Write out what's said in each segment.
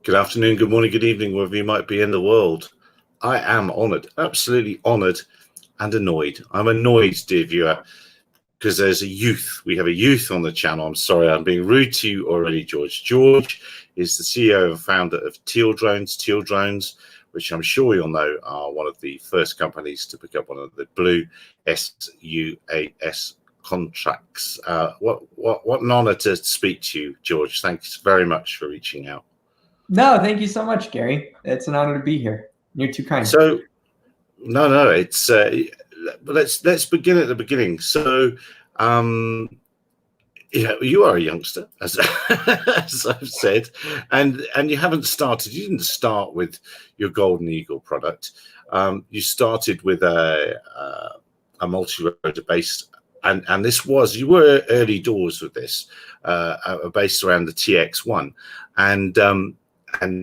Good afternoon, good morning, good evening, wherever you might be in the world. I am honoured, absolutely honoured and annoyed. I'm annoyed, dear viewer, because there's a youth. We have a youth on the channel. I'm sorry, I'm being rude to you already, George. George is the CEO and founder of Teal Drones. Teal Drones, which I'm sure you'll know, are one of the first companies to pick up one of the blue sUAS contracts. What an honour to speak to you, George. Thanks very much for reaching out. No, thank you so much, Gary. It's an honor to be here. You're too kind. So, no, it's let's begin at the beginning. So, you are a youngster, as I've said, and you haven't started. You didn't start with your Golden Eagle product. You started with a multi-rotor based, and this was, you were early doors with this, based around the TX1, and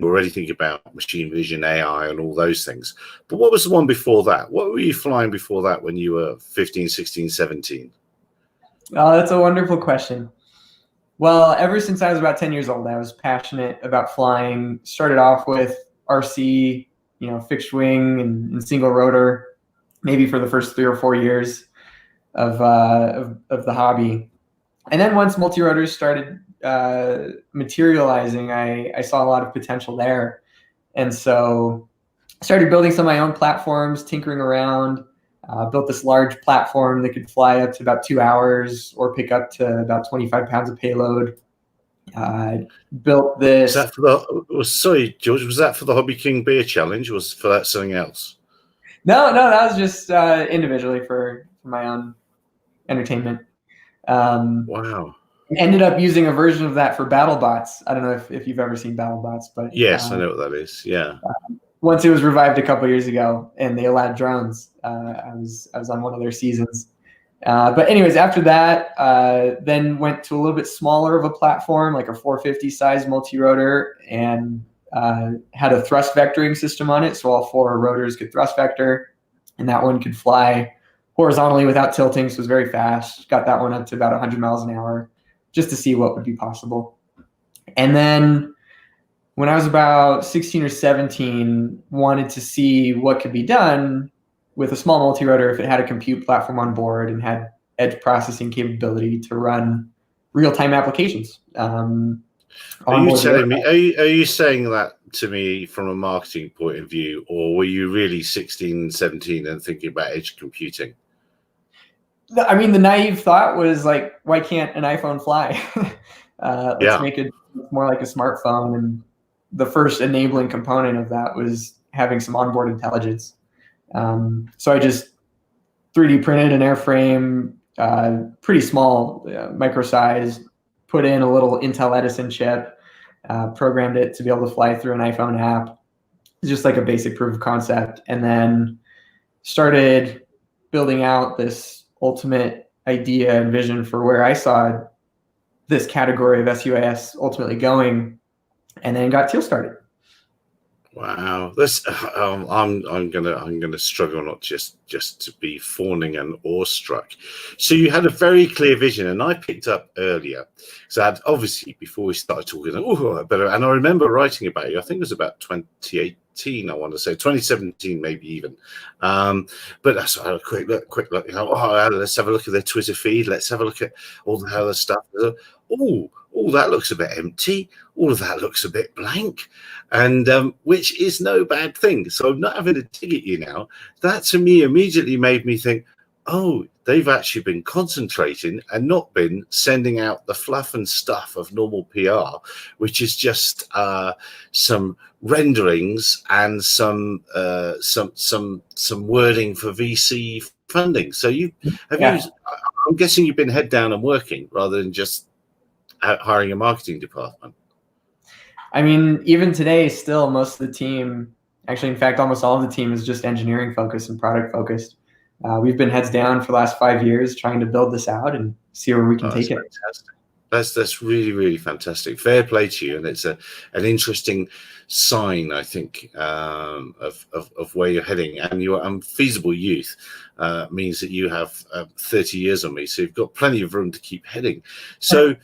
we're already thinking about machine vision, AI, and all those things. But what was the one before that? What were you flying before that when you were 15, 16, 17? Oh, that's a wonderful question. Well, ever since I was about 10 years old, I was passionate about flying. Started off with RC, fixed wing and single rotor, maybe for the first 3 or 4 years of the hobby. And then once multi-rotors started materializing, I saw a lot of potential there. And so I started building some of my own platforms, tinkering around, built this large platform that could fly up to about 2 hours or pick up to about 25 pounds of payload. Built this. Was that for the, sorry, George, was that for the Hobby King Beer Challenge, or was for that something else? No, that was just individually for my own entertainment. Wow. Ended up using a version of that for BattleBots. I don't know if you've ever seen BattleBots, but yes, I know what that is. Yeah. Once it was revived a couple of years ago, and they allowed drones, I was on one of their seasons. But anyways, after that, then went to a little bit smaller of a platform, like a 450 size multi-rotor, and had a thrust vectoring system on it, so all 4 rotors could thrust vector, and that one could fly horizontally without tilting, so it was very fast. Got that one up to about 100 miles an hour, just to see what would be possible. And then when I was about 16 or 17, wanted to see what could be done with a small multi-rotor if it had a compute platform on board and had edge processing capability to run real-time applications. Are you telling me? Are you saying that to me from a marketing point of view, or were you really 16 and 17 and thinking about edge computing? I mean, the naive thought was like, why can't an iPhone fly? Let's make it more like a smartphone. And the first enabling component of that was having some onboard intelligence. So I just 3D printed an airframe, pretty small, micro size, put in a little Intel Edison chip, programmed it to be able to fly through an iPhone app, just like a basic proof of concept, and then started building out this ultimate idea and vision for where I saw this category of sUAS ultimately going, and then got Teal started. Wow, this I'm gonna struggle not just to be fawning and awestruck. So you had a very clear vision, and I picked up earlier. So I'd, obviously before we started talking, and I remember writing about you. I think it was about 2018. I want to say 2017, maybe even. But that's a quick look. Let's have a look at their Twitter feed. Let's have a look at all the other stuff. Oh, that looks a bit empty. All of that looks a bit blank, and which is no bad thing. So I'm not having to dig at you now. That to me immediately made me think, oh, they've actually been concentrating and not been sending out the fluff and stuff of normal PR, which is just some renderings and some wording for VC funding. So I'm guessing you've been head down and working rather than just hiring a marketing department. I mean, even today, still most of the team, actually, in fact, almost all of the team is just engineering focused and product focused. We've been heads down for the last 5 years trying to build this out and see where we can take it. Fantastic. That's really, really fantastic. Fair play to you, and it's an interesting sign, I think, of where you're heading. And your unfeasible youth means that you have 30 years on me, so you've got plenty of room to keep heading. So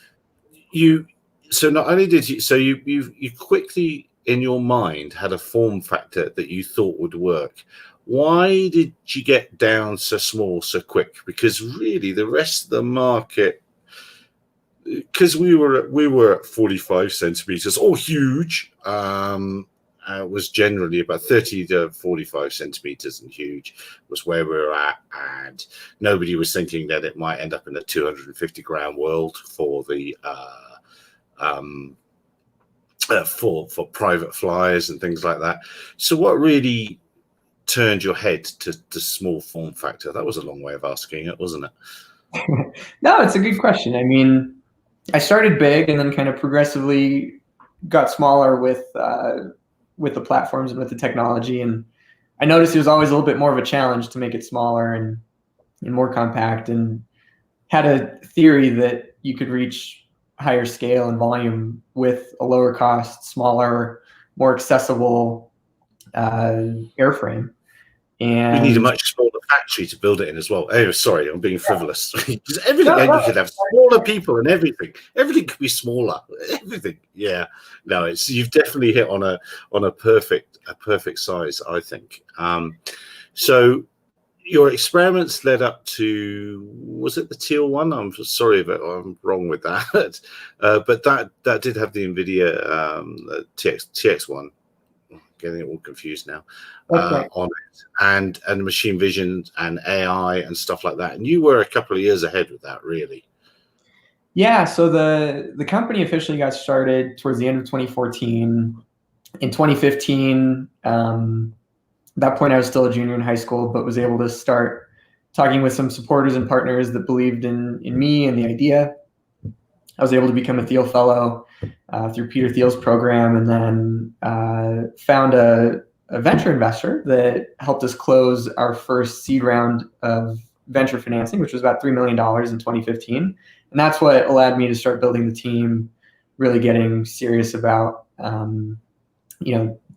not only did you, so you quickly in your mind had a form factor that you thought would work. Why did you get down so small so quick? Because really the rest of the market, because we were at 45 centimeters, all huge, was generally about 30 to 45 centimeters, and huge was where we were at, and nobody was thinking that it might end up in a 250 gram world for the for private flyers and things like that. So what really turned your head to small form factor? That was a long way of asking it, wasn't it? No, it's a good question. I mean, I started big and then kind of progressively got smaller with the platforms and with the technology. And I noticed it was always a little bit more of a challenge to make it smaller and more compact, and had a theory that you could reach higher scale and volume with a lower cost, smaller, more accessible airframe. And you need a much smaller factory to build it in as well. Oh, sorry, I'm being frivolous. Because everything, you could have smaller people and everything. Everything could be smaller. Everything, yeah. No, it's, you've definitely hit on a perfect size, I think. So your experiments led up to, was it the Teal one? I'm sorry if I'm wrong with that, but that did have the NVIDIA TX one. Getting it all confused now. Okay. On it, and machine vision and AI and stuff like that. And you were a couple of years ahead with that, really. Yeah. So the company officially got started towards the end of 2014. In 2015, at that point I was still a junior in high school, but was able to start talking with some supporters and partners that believed in me and the idea. I was able to become a Teal fellow through Peter Thiel's program, and then found a venture investor that helped us close our first seed round of venture financing, which was about $3 million in 2015. And that's what allowed me to start building the team, really getting serious about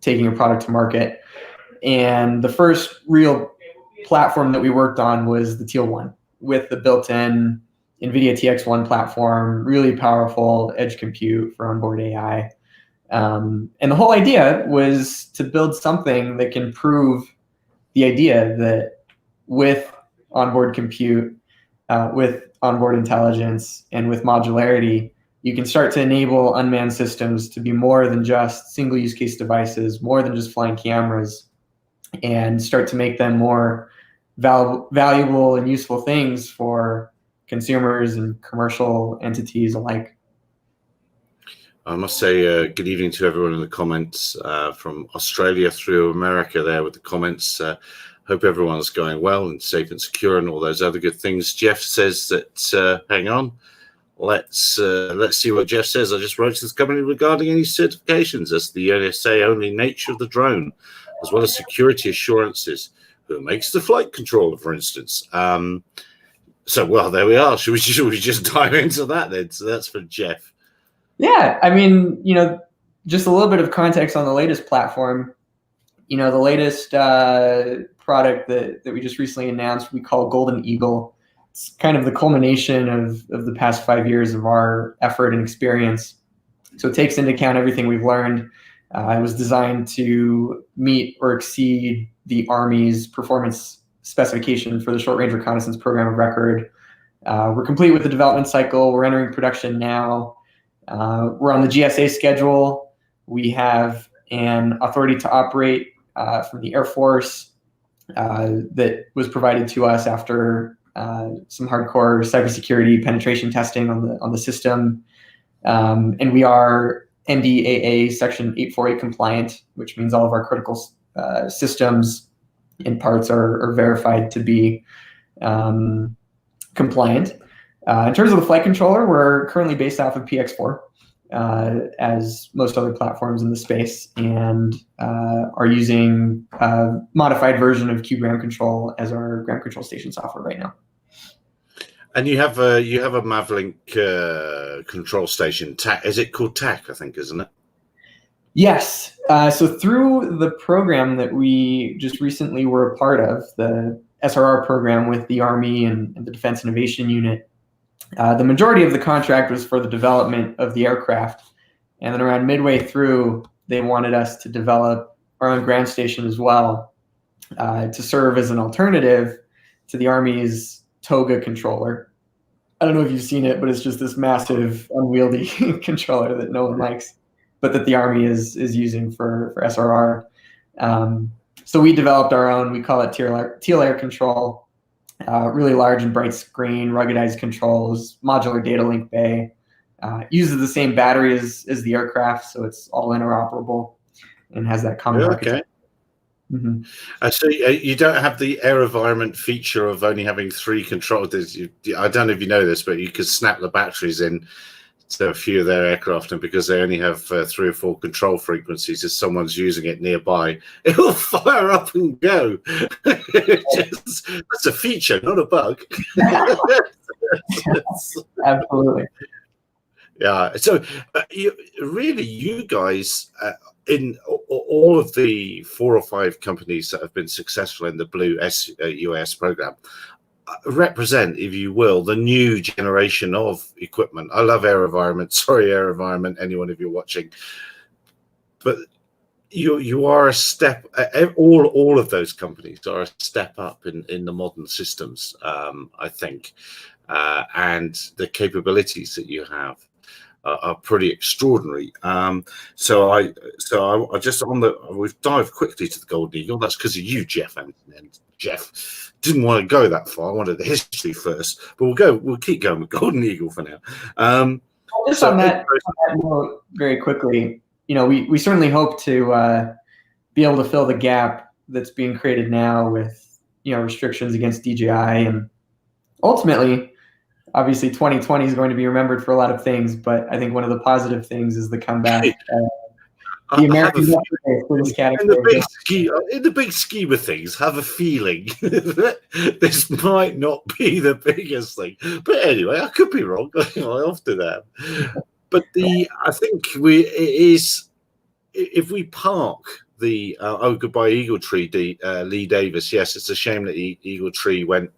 taking a product to market. And the first real platform that we worked on was the Teal one, with the built-in NVIDIA TX1 platform, really powerful edge compute for onboard AI. And the whole idea was to build something that can prove the idea that with onboard compute, with onboard intelligence, and with modularity, you can start to enable unmanned systems to be more than just single use case devices, more than just flying cameras, and start to make them more valuable and useful things for consumers and commercial entities alike. I must say good evening to everyone in the comments from Australia through America there with the comments. Hope everyone's going well and safe and secure and all those other good things. Jeff says that, hang on, let's see what Jeff says. I just wrote to this company regarding any certifications as the NSA only nature of the drone, as well as security assurances. Who makes the flight controller, for instance? So, well, there we are. Should we just dive into that then? So that's for Jeff. Yeah, I mean, just a little bit of context on the latest platform. The latest product that we just recently announced, we call Golden Eagle. It's kind of the culmination of the past 5 years of our effort and experience. So it takes into account everything we've learned. It was designed to meet or exceed the Army's performance specification for the Short Range Reconnaissance Program of Record. We're complete with the development cycle. We're entering production now. We're on the GSA schedule. We have an authority to operate from the Air Force that was provided to us after some hardcore cybersecurity penetration testing on the system. And we are NDAA Section 848 compliant, which means all of our critical systems and parts are verified to be compliant. In terms of the flight controller, we're currently based off of PX4, as most other platforms in the space, and are using a modified version of Q Ground Control as our ground control station software right now. And you have a Mavlink control station. TAC, is it called TAC? I think, isn't it? Yes. So through the program that we just recently were a part of, the SRR program with the Army and the Defense Innovation Unit, the majority of the contract was for the development of the aircraft. And then around midway through, they wanted us to develop our own ground station as well, to serve as an alternative to the Army's Toga controller. I don't know if you've seen it, but it's just this massive, unwieldy controller that no one likes, but that the Army is using for SRR. So we developed our own. We call it Teal Air Control. Really large and bright screen, ruggedized controls, modular data link bay. Uses the same battery as the aircraft, so it's all interoperable and has that common architecture. Mm-hmm. So you don't have the AeroVironment feature of only having 3 controllers. I don't know if you know this, but you could snap the batteries in to a few of their aircraft, and because they only have 3 or 4 control frequencies, if someone's using it nearby, it will fire up and go. That's a feature, not a bug. Absolutely. Yeah. So you guys, in all of the 4 or 5 companies that have been successful in the Blue sUAS program, represent, if you will, the new generation of equipment. I love AeroVironment. Sorry, AeroVironment, anyone if you're watching, but you are a step. All of those companies are a step up in the modern systems, I think, and the capabilities that you have are pretty extraordinary. So I just we've dived quickly to the Golden Eagle. That's because of you, Jeff, and Jeff didn't want to go that far. I wanted the history first, but we'll keep going with Golden Eagle for now. Just on that note, very quickly, we certainly hope to be able to fill the gap that's being created now with restrictions against DJI, and ultimately, obviously 2020 is going to be remembered for a lot of things, but I think one of the positive things is the comeback. The American for this category. In the big scheme of things, have a feeling that this might not be the biggest thing. But anyway, I could be wrong. I often am. But I think if we park the goodbye Eagletree, Lee Davis. Yes, it's a shame that Eagletree went,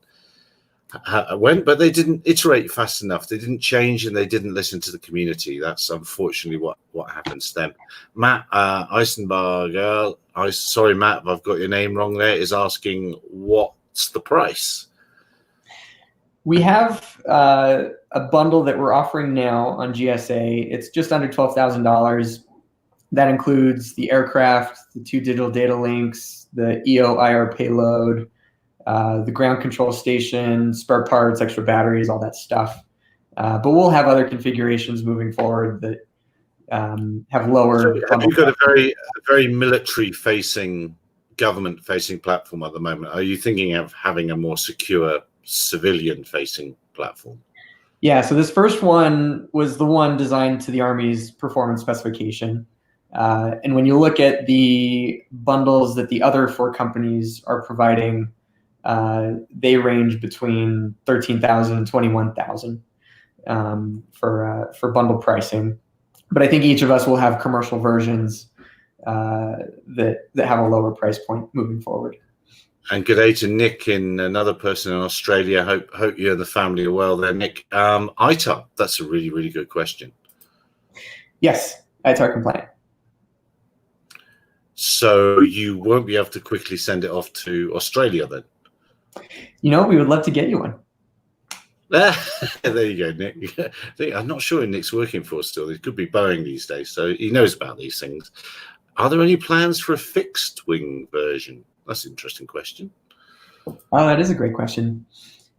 but they didn't iterate fast enough. They didn't change, and they didn't listen to the community. That's unfortunately what happens to them. Matt Eisenberger, sorry Matt, if I've got your name wrong there, is asking what's the price. We have a bundle that we're offering now on GSA. It's just under $12,000. That includes the aircraft, the 2 digital data links, the EO/IR payload, the ground control station, spare parts, extra batteries, all that stuff. But we'll have other configurations moving forward that have lower. So have you got a very military-facing, government-facing platform at the moment? Are you thinking of having a more secure civilian-facing platform? Yeah. So this first one was the one designed to the Army's performance specification. And when you look at the bundles that the other 4 companies are providing, they range between $13,000 and $21,000 for bundle pricing. But I think each of us will have commercial versions that have a lower price point moving forward. And good day to Nick, and another person in Australia. Hope you and the family are well there, Nick. ITAR, that's a really, really good question. Yes, ITAR compliant. So you won't be able to quickly send it off to Australia then? We would love to get you one. There you go, Nick. I'm not sure who Nick's working for still. It could be Boeing these days, so he knows about these things. Are there any plans for a fixed wing version? That's an interesting question. Oh, that is a great question.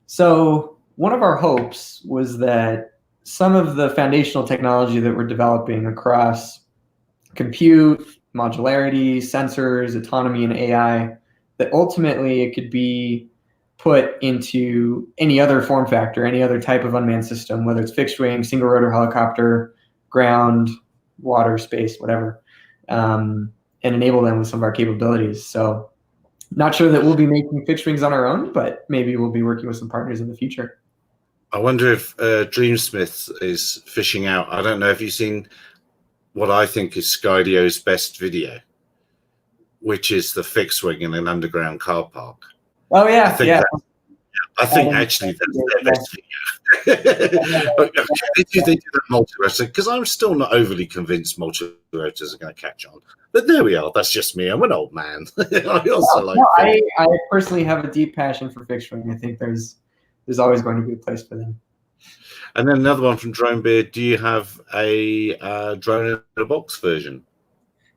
So one of our hopes was that some of the foundational technology that we're developing across compute, modularity, sensors, autonomy, and AI, that ultimately it could be put into any other form factor, any other type of unmanned system, whether it's fixed wing, single rotor helicopter, ground, water, space, whatever, and enable them with some of our capabilities. So not sure that we'll be making fixed wings on our own, but maybe we'll be working with some partners in the future. I wonder if Dreamsmith is fishing out. I don't know if you've seen what I think is Skydio's best video, which is the fixed wing in an underground car park. Oh yeah, yeah. I think actually that's their best video. They do that multi-rotor, because I'm still not overly convinced multi-rotors are going to catch on. But there we are. That's just me. I'm an old man. I also I personally have a deep passion for fixed wing. I think there's always going to be a place for them. And then another one from Drone Beard. Do you have a drone in a box version?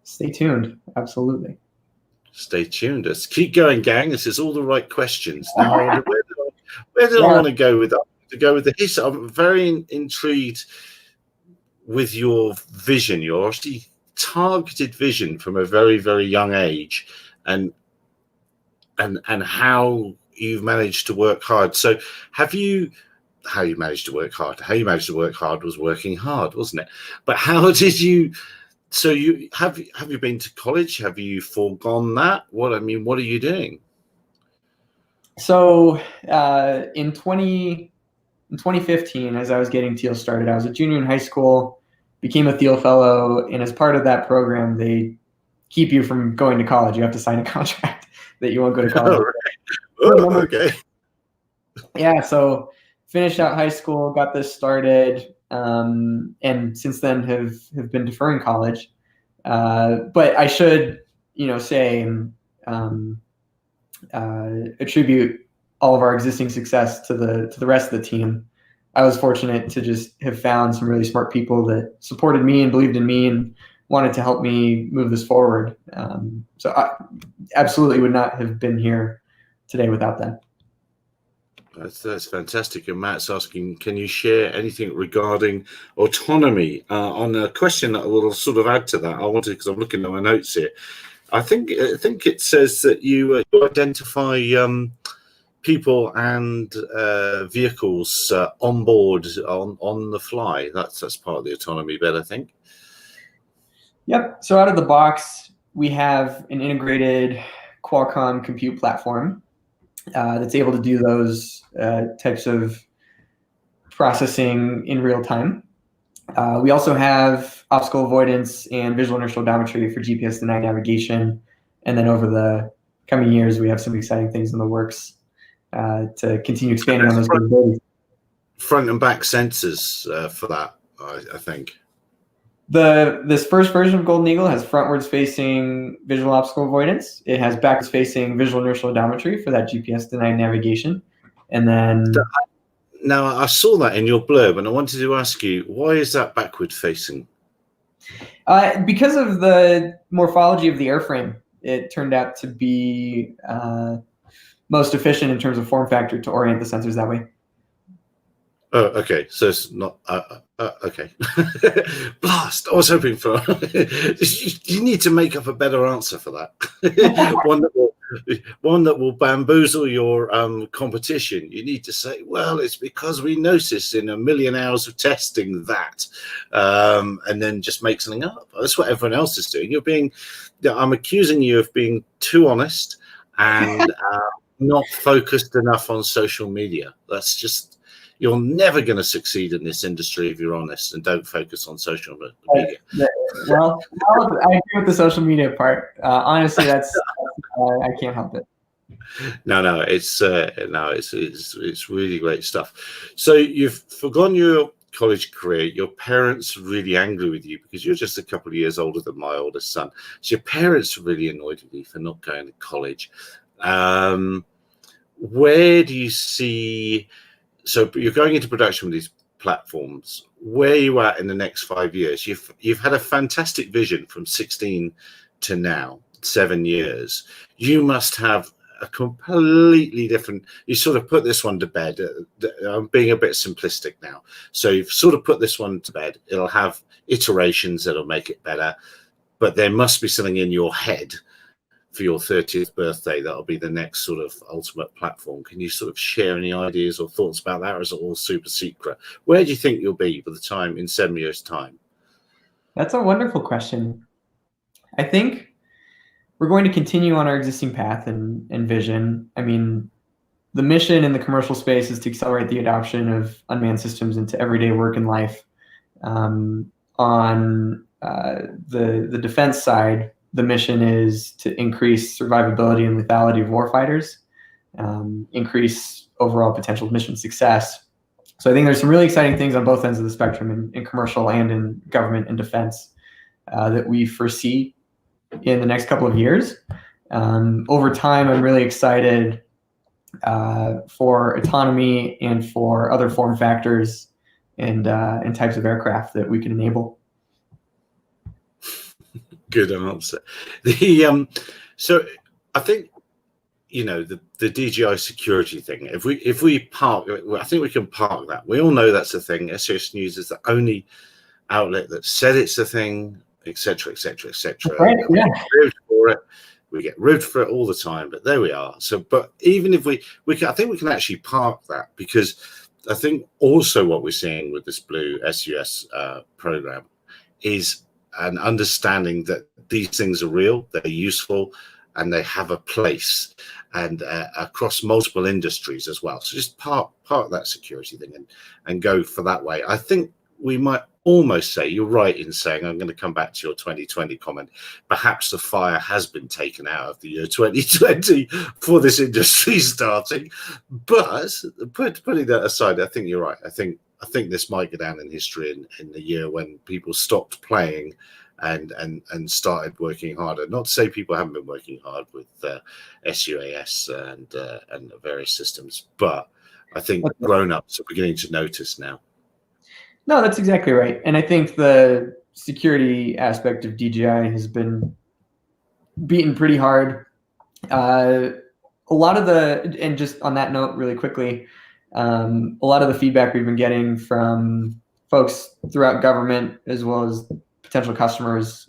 Stay tuned. Absolutely. Stay tuned. Let's keep going, gang. This is all the right questions. Now, where did I want to go with that? To go with the history. I'm very intrigued with your vision. Your actually targeted vision from a very, very young age, and how you've managed to work hard. So, how you managed to work hard? How you managed to work hard was working hard, wasn't it? But how did you? So you have you been to college? Have you foregone that? What are you doing? So in 2015, as I was getting Teal started, I was a junior in high school, became a Teal fellow, and as part of that program, they keep you from going to college. You have to sign a contract that you won't go to college. Okay. Yeah, so finished out high school, got this started, and since then have been deferring college. But I should, say, attribute all of our existing success to the rest of the team. I was fortunate to just have found some really smart people that supported me and believed in me and wanted to help me move this forward. So I absolutely would not have been here today without them. That's fantastic. And Matt's asking, can you share anything regarding autonomy? On a question that I will sort of add to that, because I'm looking at my notes here. I think it says that you identify people and vehicles on board on the fly. That's part of the autonomy bit, I think. Yep. So out of the box, we have an integrated Qualcomm compute platform that's able to do those types of processing in real time. We also have obstacle avoidance and visual inertial odometry for GPS denied navigation. And then over the coming years, we have some exciting things in the works to continue expanding on those capabilities. Front and back sensors for that, I think. This first version of Golden Eagle has frontwards facing visual obstacle avoidance. It has backwards facing visual inertial odometry for that GPS denied navigation. And then now I saw that in your blurb, and I wanted to ask you, why is that backward facing? Because of the morphology of the airframe, it turned out to be most efficient in terms of form factor to orient the sensors that way. Oh, okay. So it's not okay. Blast! I was hoping for. You need to make up a better answer for that. one that will bamboozle your competition. You need to say, well, it's because we noticed in 1 million hours of testing that, and then just make something up. That's what everyone else is doing. I'm accusing you of being too honest and not focused enough on social media. That's just. You're never going to succeed in this industry if you're honest and don't focus on social media. Well, I agree with the social media part. Honestly, that's I can't help it. No, it's really great stuff. So you've forgone your college career. Your parents are really angry with you because you're just a couple of years older than my oldest son. So your parents are really annoyed with you for not going to college. Where do you see? So you're going into production with these platforms. Where are you at in the next 5 years? You've had a fantastic vision from 16 to now, 7 years. You must have a completely different. You sort of put this one to bed. I'm being a bit simplistic now. So you've sort of put this one to bed. It'll have iterations that'll make it better, but there must be something in your head for your 30th birthday that'll be the next sort of ultimate platform. Can you sort of share any ideas or thoughts about that, or is it all super secret? Where do you think you'll be by the time in 7 years' time? That's a wonderful question. I think we're going to continue on our existing path and vision. I mean, the mission in the commercial space is to accelerate the adoption of unmanned systems into everyday work and life. On the defense side, the mission is to increase survivability and lethality of warfighters, increase overall potential mission success. So I think there's some really exciting things on both ends of the spectrum in commercial and in government and defense that we foresee in the next couple of years. Over time, I'm really excited for autonomy and for other form factors and types of aircraft that we can enable. Good answer. The so I think, you know, the DJI security thing, if we park, I think we can park that. We all know that's a thing. SUAS News is the only outlet that said it's a thing, etc., etc., etc. Right, yeah. We get ribbed for it all the time, but there we are. So, but even if we can, I think we can actually park that, because I think also what we're seeing with this Blue sUAS program is an understanding that these things are real, they're useful, and they have a place, and across multiple industries as well. So just park that security thing and go for that way. I think we might almost say, you're right in saying, I'm going to come back to your 2020 comment, perhaps the fire has been taken out of the year 2020 for this industry starting. But putting that aside, I think you're right. I think this might go down in history in the year when people stopped playing and started working harder. Not to say people haven't been working hard with sUAS and various systems, but I think grown-ups are beginning to notice now. No, that's exactly right. And I think the security aspect of DJI has been beaten pretty hard. A lot of and just on that note, really quickly, a lot of the feedback we've been getting from folks throughout government as well as potential customers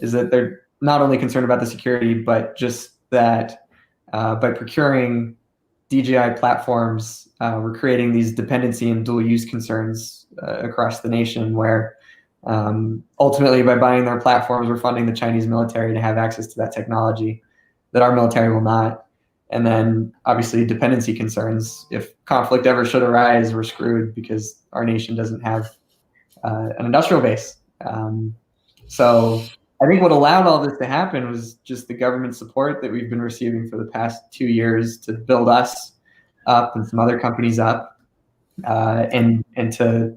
is that they're not only concerned about the security, but just that by procuring DJI platforms, we're creating these dependency and dual use concerns across the nation, where ultimately by buying their platforms, we're funding the Chinese military to have access to that technology that our military will not. And then obviously dependency concerns. If conflict ever should arise, we're screwed because our nation doesn't have an industrial base. So I think what allowed all this to happen was just the government support that we've been receiving for the past 2 years to build us up and some other companies up, and to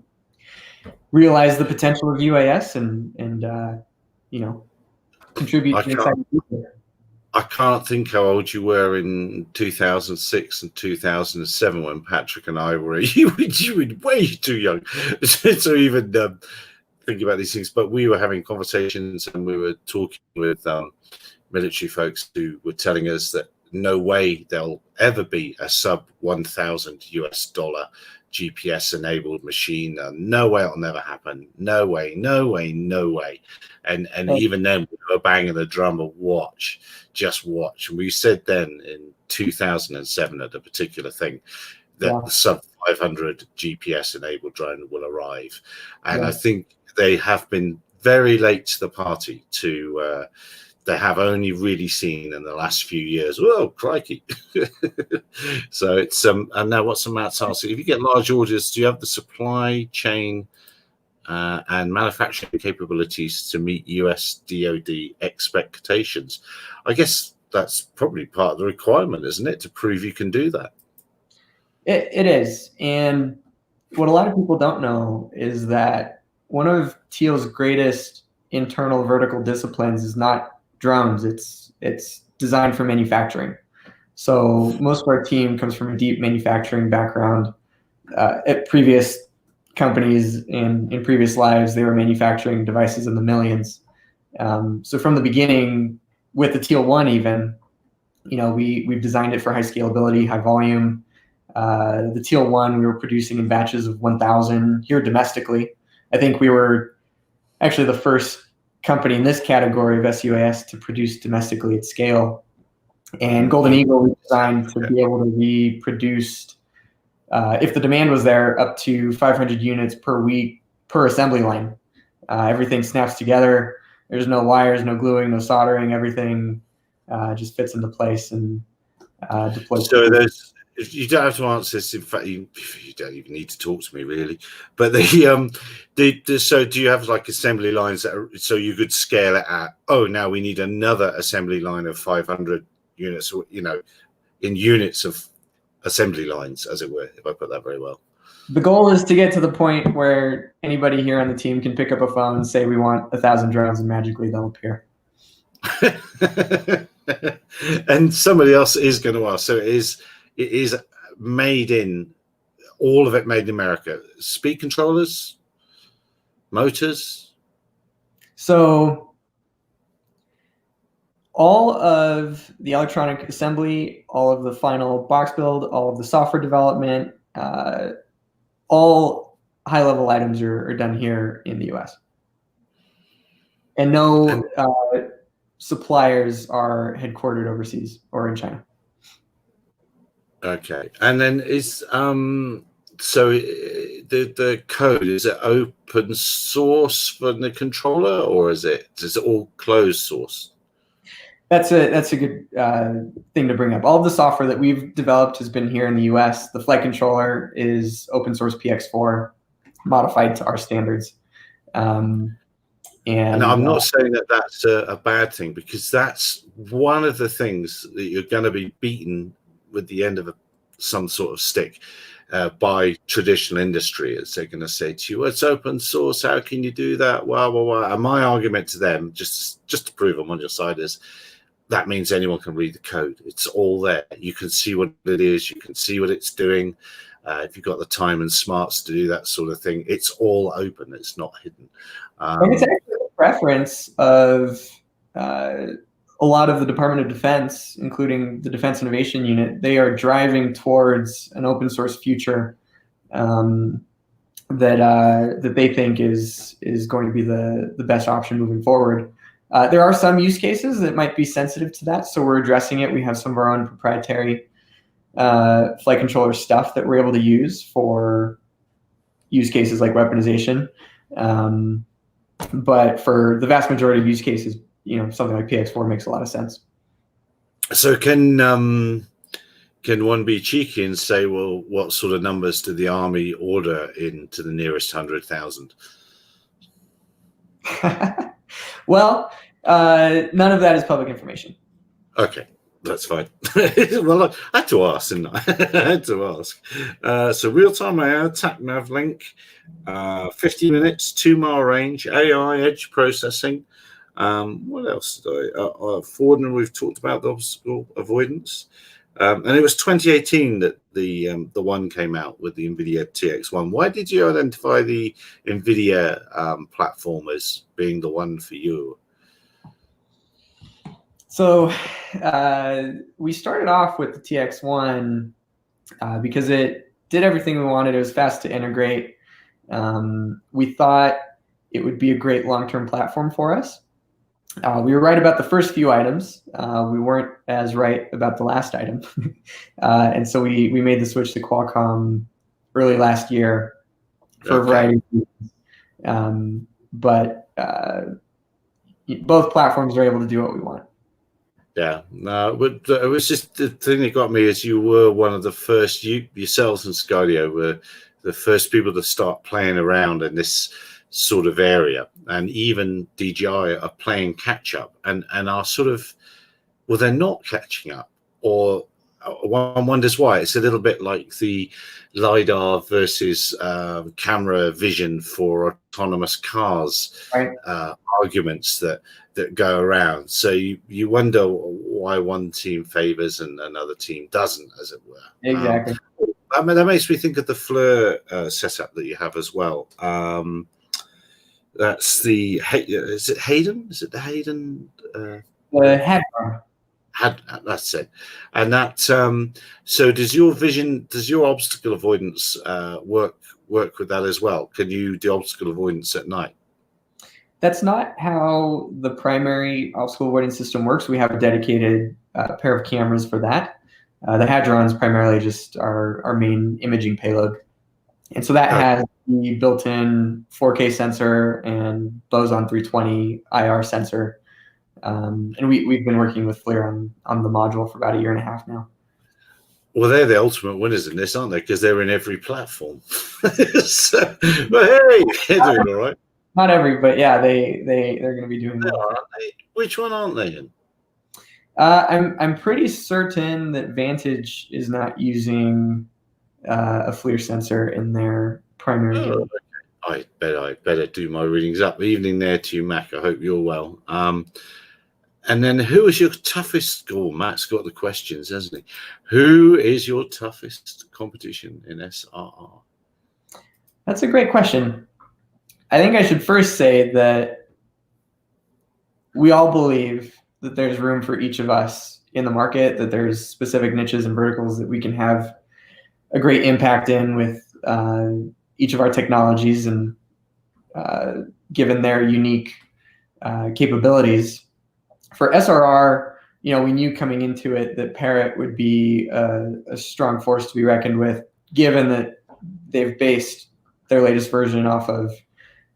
realize the potential of UAS and you know, contribute to exciting future. I can't think how old you were in 2006 and 2007 when Patrick and I were. You were way too young to even think about these things. But we were having conversations and we were talking with military folks who were telling us that no way there'll ever be a sub $1,000 GPS enabled machine. No way, it'll never happen. No way, no way, no way. And even then we were banging the drum of watch, just watch. And we said then in 2007 at a particular thing that the sub 500 GPS enabled drone will arrive. And I think they have been very late to the party to they have only really seen in the last few years. Whoa, crikey. So it's and now what's the Matt's asking? If you get large orders, do you have the supply chain and manufacturing capabilities to meet US DoD expectations? I guess that's probably part of the requirement, isn't it, to prove you can do that? It is. And what a lot of people don't know is that one of Teal's greatest internal vertical disciplines is not drones. It's designed for manufacturing. So most of our team comes from a deep manufacturing background. At previous companies and in previous lives, they were manufacturing devices in the millions. So from the beginning, with the Teal 1 even, you know, we've designed it for high scalability, high volume. The Teal 1 we were producing in batches of 1,000 here domestically. I think we were actually the first company in this category of sUAS to produce domestically at scale. And Golden Eagle we designed to be able to be produced, if the demand was there, up to 500 units per week per assembly line. Everything snaps together. There's no wires, no gluing, no soldering. Everything just fits into place and deploys. So you don't have to answer this. In fact, you don't even need to talk to me really. But so do you have like assembly lines that are, so you could scale it at? Oh, now we need another assembly line of 500 units, you know, in units of assembly lines, as it were, if I put that very well. The goal is to get to the point where anybody here on the team can pick up a phone and say we want 1,000 drones, and magically they'll appear. And somebody else is going to ask. So it is made in, all of it made in America. Speed controllers, motors. So all of the electronic assembly, all of the final box build, all of the software development, all high-level items are done here in the U.S. And no suppliers are headquartered overseas or in China. Okay, and then is so the code, is it open source for the controller, or is it all closed source? That's a good thing to bring up. All of the software that we've developed has been here in the US. The flight controller is open source PX4, modified to our standards. And I'm not saying that that's a bad thing, because that's one of the things that you're going to be beaten with the end of some sort of stick by traditional industry, as they're going to say to you, it's open source, how can you do that? Well. And my argument to them, just to prove I'm on your side, is that means anyone can read the code. It's all there. You can see what it is. You can see what it's doing. If you've got the time and smarts to do that sort of thing, it's all open. It's not hidden. And it's actually a preference of a lot of the Department of Defense, including the Defense Innovation Unit. They are driving towards an open source future that they think is going to be the best option moving forward. There are some use cases that might be sensitive to that, so we're addressing it. We have some of our own proprietary flight controller stuff that we're able to use for use cases like weaponization. But for the vast majority of use cases, something like PX4 makes a lot of sense. So can one be cheeky and say, well, what sort of numbers did the Army order into the nearest 100,000? Well, none of that is public information. Okay, that's fine. Well, I had to ask, didn't I? I had to ask. So real-time AI, TAC-NAV link, 50 minutes, 2-mile range, AI, edge processing. What else did I? Forward, and we've talked about the obstacle avoidance. And it was 2018 that the one came out with the NVIDIA TX1. Why did you identify the NVIDIA platform as being the one for you? So we started off with the TX1 because it did everything we wanted. It was fast to integrate. We thought it would be a great long-term platform for us. We were right about the first few items. We weren't as right about the last item. And so we made the switch to Qualcomm early last year for a variety of reasons. But both platforms are able to do what we want. Yeah, no, but it was just the thing that got me is you were one of the first, yourselves and Skydio were the first people to start playing around in this sort of area, and even DJI are playing catch up and are sort of, well, they're not catching up, or one wonders why. It's a little bit like the LiDAR versus camera vision for autonomous cars, right? Arguments that go around. So you wonder why one team favors and another team doesn't, as it were. Exactly. That makes me think of the FLIR setup that you have as well. That's the, is it Hayden? Is it the Hayden? Hadron. That's it. And that, so does your obstacle avoidance work with that as well? Can you do obstacle avoidance at night? That's not how the primary obstacle avoidance system works. We have a dedicated pair of cameras for that. The Hadron is primarily just our main imaging payload. And so that has the built-in 4K sensor and Boson 320 IR sensor. And we've been working with FLIR on the module for about 1.5 years now. Well, they're the ultimate winners in this, aren't they? Because they're in every platform. But hey, they're doing all right. Not every, but yeah, they're going to be doing well. Which one aren't they in? I'm pretty certain that Vantage is not using a FLIR sensor in their primary Oh, gauge. okay. I better do my readings up. Evening there to you, Mac. I hope you're well. And then who is your toughest goal? Matt's got the questions, hasn't he? Who is your toughest competition in SRR? That's a great question. I think I should first say that we all believe that there's room for each of us in the market, that there's specific niches and verticals that we can have a great impact in with each of our technologies, and given their unique capabilities. For SRR, we knew coming into it that Parrot would be a strong force to be reckoned with, given that they've based their latest version off of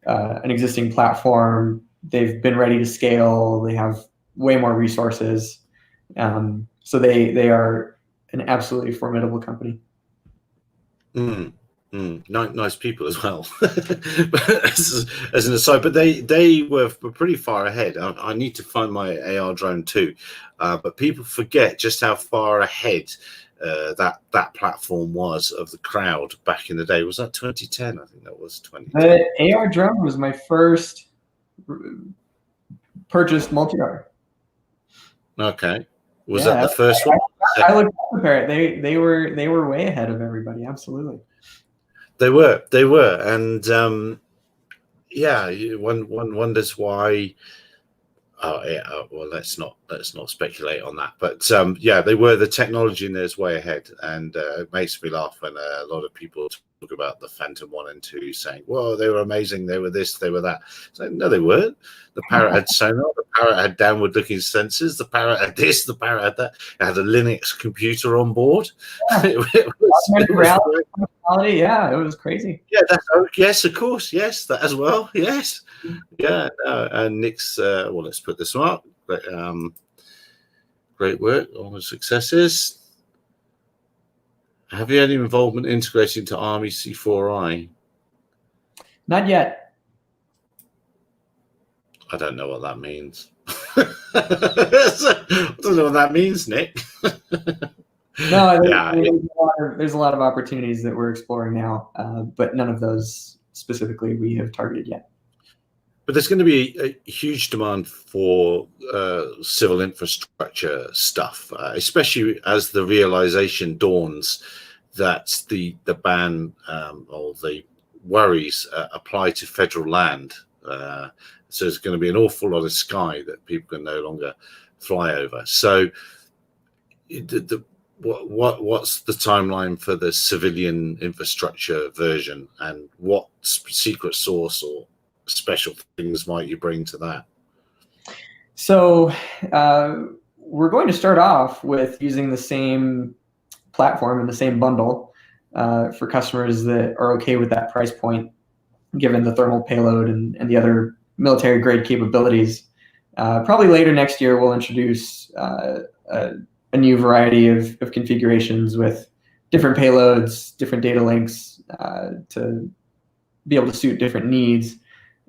an existing platform. They've been ready to scale. They have way more resources. So they are an absolutely formidable company. Nice people as well. as an aside, but they were pretty far ahead. I need to find my AR drone too, but people forget just how far ahead that platform was of the crowd back in the day. Was that 2010? I think that was 2010. The AR drone was my first purchased multi-R. Okay. Was that the first one? I looked at the Parrot. They were way ahead of everybody. Absolutely. They were, and yeah, one wonders why. Oh yeah, well let's not speculate on that. But yeah, they were. The technology in there is way ahead, and it makes me laugh when a lot of people talk about the Phantom 1 and 2, saying, "Whoa, they were amazing. They were this, they were that." So no, they weren't. The Parrot had sonar. The Parrot had downward-looking sensors. The Parrot had this. The Parrot had that. It had a Linux computer on board. Yeah, yeah, it was crazy. Yeah, yes, of course, yes, that as well, yes, yeah. And Nick's, well, let's put this one up. But, great work, all the successes. Have you had any involvement integrating into Army C4I? Not yet. I don't know what that means. I don't know what that means, Nick. No, there's a lot of opportunities that we're exploring now, but none of those specifically we have targeted yet. But there's going to be a huge demand for civil infrastructure stuff, especially as the realization dawns that the ban or the worries apply to federal land. So there's going to be an awful lot of sky that people can no longer fly over. So what's the timeline for the civilian infrastructure version, and what secret sauce or special things might you bring to that? So we're going to start off with using the same platform and the same bundle for customers that are okay with that price point, given the thermal payload and the other military grade capabilities. Probably later next year, we'll introduce a new variety of configurations with different payloads, different data links to be able to suit different needs.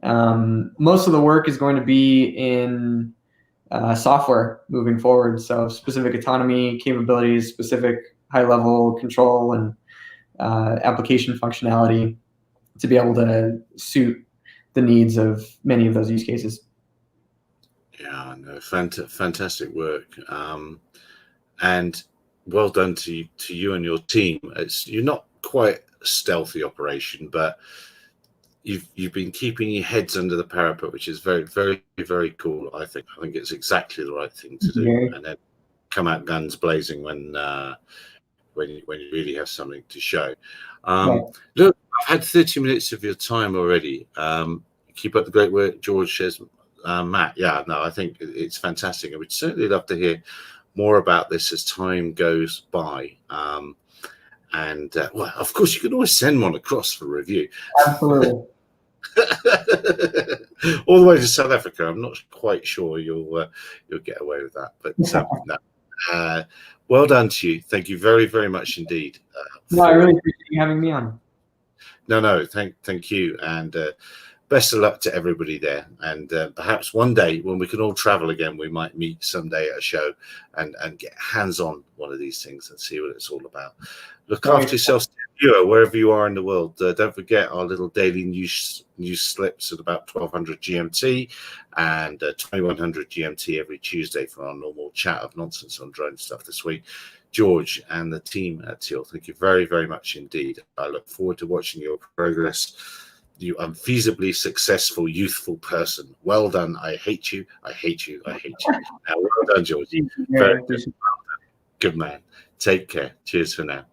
Most of the work is going to be in software moving forward. So specific autonomy capabilities, specific high-level control and application functionality to be able to suit the needs of many of those use cases. Yeah, no, fantastic work. And well done to you and your team. You're not quite a stealthy operation, but you've been keeping your heads under the parapet, which is very, very, very cool. I think it's exactly the right thing to do. Yeah. And then come out guns blazing when you really have something to show. Yeah. Look, I've had 30 minutes of your time already. Keep up the great work, George says. Matt, yeah, no, I think it's fantastic. I would certainly love to hear more about this as time goes by. And well, of course, you can always send one across for review. Absolutely. All the way to South Africa. I'm not quite sure you'll get away with that, but no. Well done to you. Thank you very, very much indeed. No, I really appreciate you having me on. No, thank you. And best of luck to everybody there. And perhaps one day when we can all travel again, we might meet someday at a show and get hands on one of these things and see what it's all about. Look after yourselves, viewer, wherever you are in the world. Don't forget our little daily news slips at about 1200 GMT and 2100 GMT every Tuesday for our normal chat of nonsense on drone stuff this week. George and the team at Teal, thank you very, very much indeed. I look forward to watching your progress. You unfeasibly successful, youthful person. Well done. I hate you. I hate you. I hate you. Well done, George. Very good. Good man. Take care. Cheers for now.